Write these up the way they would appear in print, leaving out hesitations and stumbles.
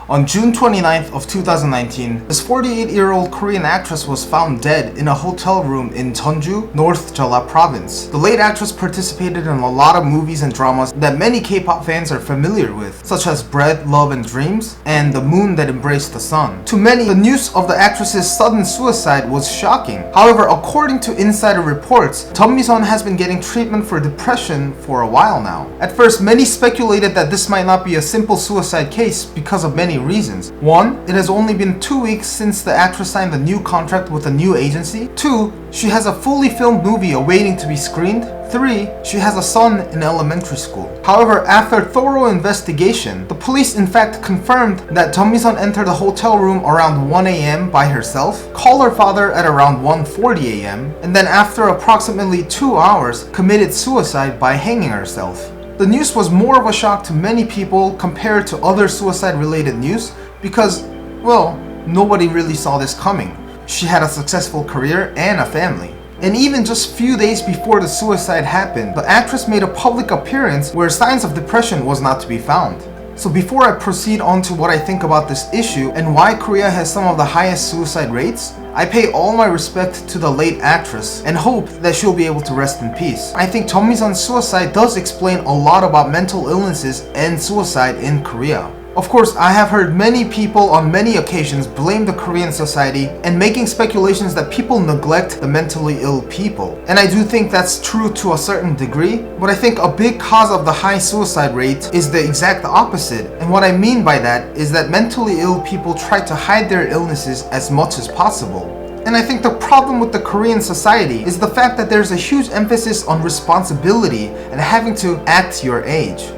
On June 29th of 2019, this 48-year-old Korean actress was found dead in a hotel room in Jeonju, North Jeolla Province. The late actress participated in a lot of movies and dramas that many K-pop fans are familiar with, such as Bread, Love and Dreams, and The Moon That Embraced the Sun. To many, the news of the actress's sudden suicide was shocking. However, according to insider reports, Jeon Misun has been getting treatment for depression for a while now. At first, many speculated that this might not be a simple suicide case because of many reasons. 1. It has only been 2 weeks since the actress signed a new contract with a new agency. 2. She has a fully filmed movie awaiting to be screened. 3. She has a son in elementary school. However, after thorough investigation, the police in fact confirmed that Jeon Misun entered the hotel room around 1 a.m. by herself, called her father at around 1:40 a.m., and then after approximately 2 hours, committed suicide by hanging herself. The news was more of a shock to many people compared to other suicide-related news because, well, nobody really saw this coming. She had a successful career and a family. And even just few days before the suicide happened, the actress made a public appearance where signs of depression was not to be found. So before I proceed on to what I think about this issue and why Korea has some of the highest suicide rates, I pay all my respect to the late actress and hope that she'll be able to rest in peace. I think Jeon Misun's suicide does explain a lot about mental illnesses and suicide in Korea. Of course, I have heard many people on many occasions blame the Korean society and making speculations that people neglect the mentally ill people. And I do think that's true to a certain degree, but I think a big cause of the high suicide rate is the exact opposite. And what I mean by that is that mentally ill people try to hide their illnesses as much as possible. And I think the problem with the Korean society is the fact that there's a huge emphasis on responsibility and having to act your age.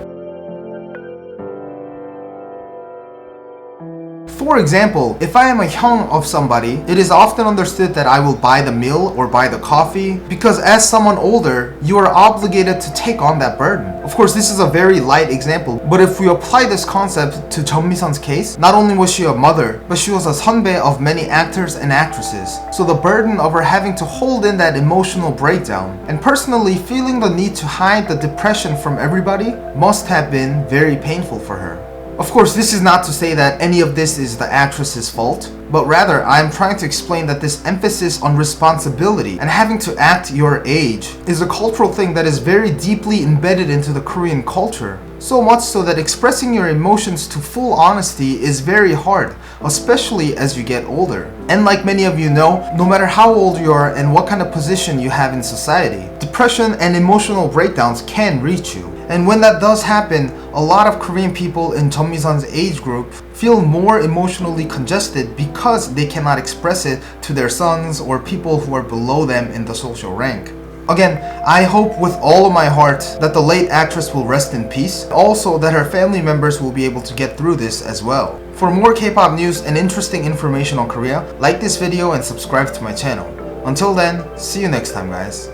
For example, if I am a hyung of somebody, it is often understood that I will buy the meal or buy the coffee because as someone older, you are obligated to take on that burden. Of course, this is a very light example, but if we apply this concept to Jeon Misun's case, not only was she a mother, but she was a 선배 of many actors and actresses. So the burden of her having to hold in that emotional breakdown, and personally feeling the need to hide the depression from everybody, must have been very painful for her. Of course, this is not to say that any of this is the actress's fault, but rather I am trying to explain that this emphasis on responsibility and having to act your age is a cultural thing that is very deeply embedded into the Korean culture. So much so that expressing your emotions to full honesty is very hard, especially as you get older. And like many of you know, no matter how old you are and what kind of position you have in society, depression and emotional breakdowns can reach you. And when that does happen, a lot of Korean people in Jeon Misun's age group feel more emotionally congested because they cannot express it to their sons or people who are below them in the social rank. Again, I hope with all of my heart that the late actress will rest in peace, also that her family members will be able to get through this as well. For more K-pop news and interesting information on Korea, like this video and subscribe to my channel. Until then, see you next time guys.